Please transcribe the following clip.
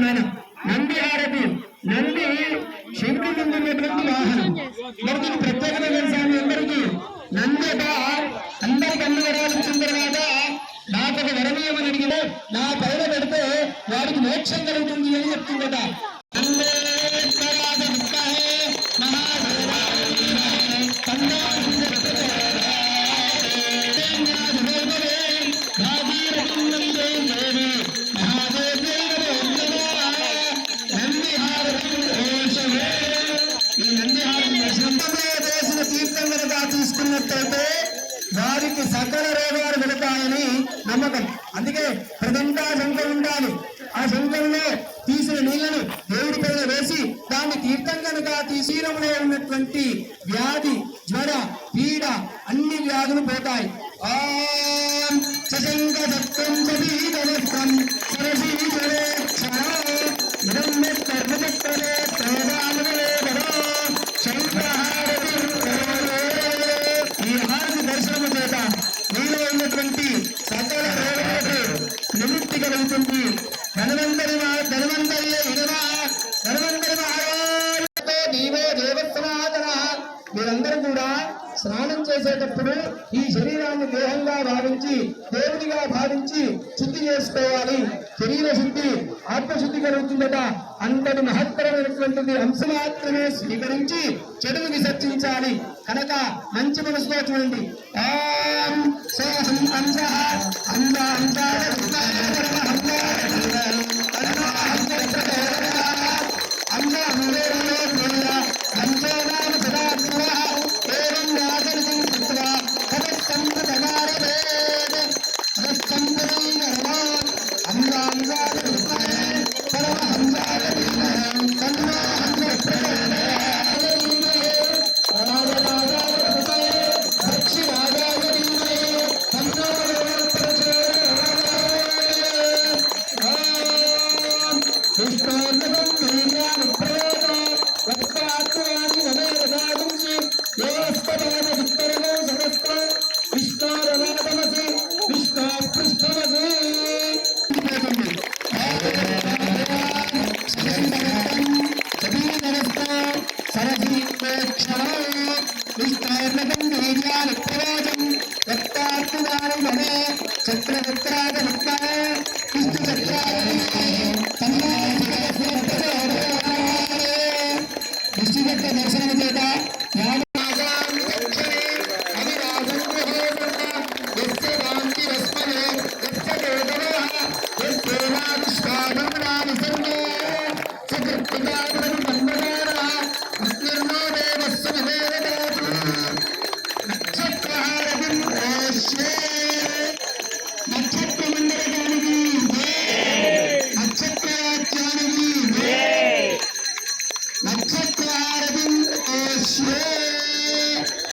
నాన్న నంది హారతి నంది శివుడి ముందున్నటువంటి వాహనం మరి దీని ప్రత్యేకత తెలుసా మీ అందరికీ నంది అందరికి అన్ని వరాలు ఇచ్చిన తర్వాత నాకు ఒక వరమేమని అడిగితే నా పైన పెడితే వాడికి మోక్షం కలుగుతుంది అని చెప్తుందట తీసుకున్నట్లయితే వారికి సకల రోగాలు వెళతాయని నమ్మకం. అందుకే ప్రదంగా శంఖం ఉండాలి. ఆ శంఖంలో తీసిన నీళ్లను దేవుడి పైన వేసి దాన్ని తీర్థం కనుక శరీరంలో ఉన్నటువంటి వ్యాధి జ్వర పీడ అన్ని వ్యాధులు పోతాయి. ఓం శశంక దత్తం సదీదవస్తం సరసీజరే క్షణే ప్రదానవే వరో శంకరహారతి. ఈ హారతి దర్శనము చేత నీలో ఉన్నటువంటి సకల రోగాలకు నివృత్తి కలుగుతుంది. ధన్వంతరి నీవే దేవత్సనాతన. మీరందరూ కూడా స్నానం చేసేటప్పుడు ఈ శరీరాన్ని దేహంగా భావించి దేవుడిగా భావించి శుద్ధి చేసుకోవాలి. శరీర శుద్ధి ఆత్మశుద్ధి కలుగుతుందట. అంతటి మహత్తరమైనటువంటిది అంశ మాత్రమే స్వీకరించి చెడును విసర్జించాలి. కనుక మంచి మనసులో చూడండి. ఓం సోహం అంశ అంశ దర్శనం చేత నక్షత్ర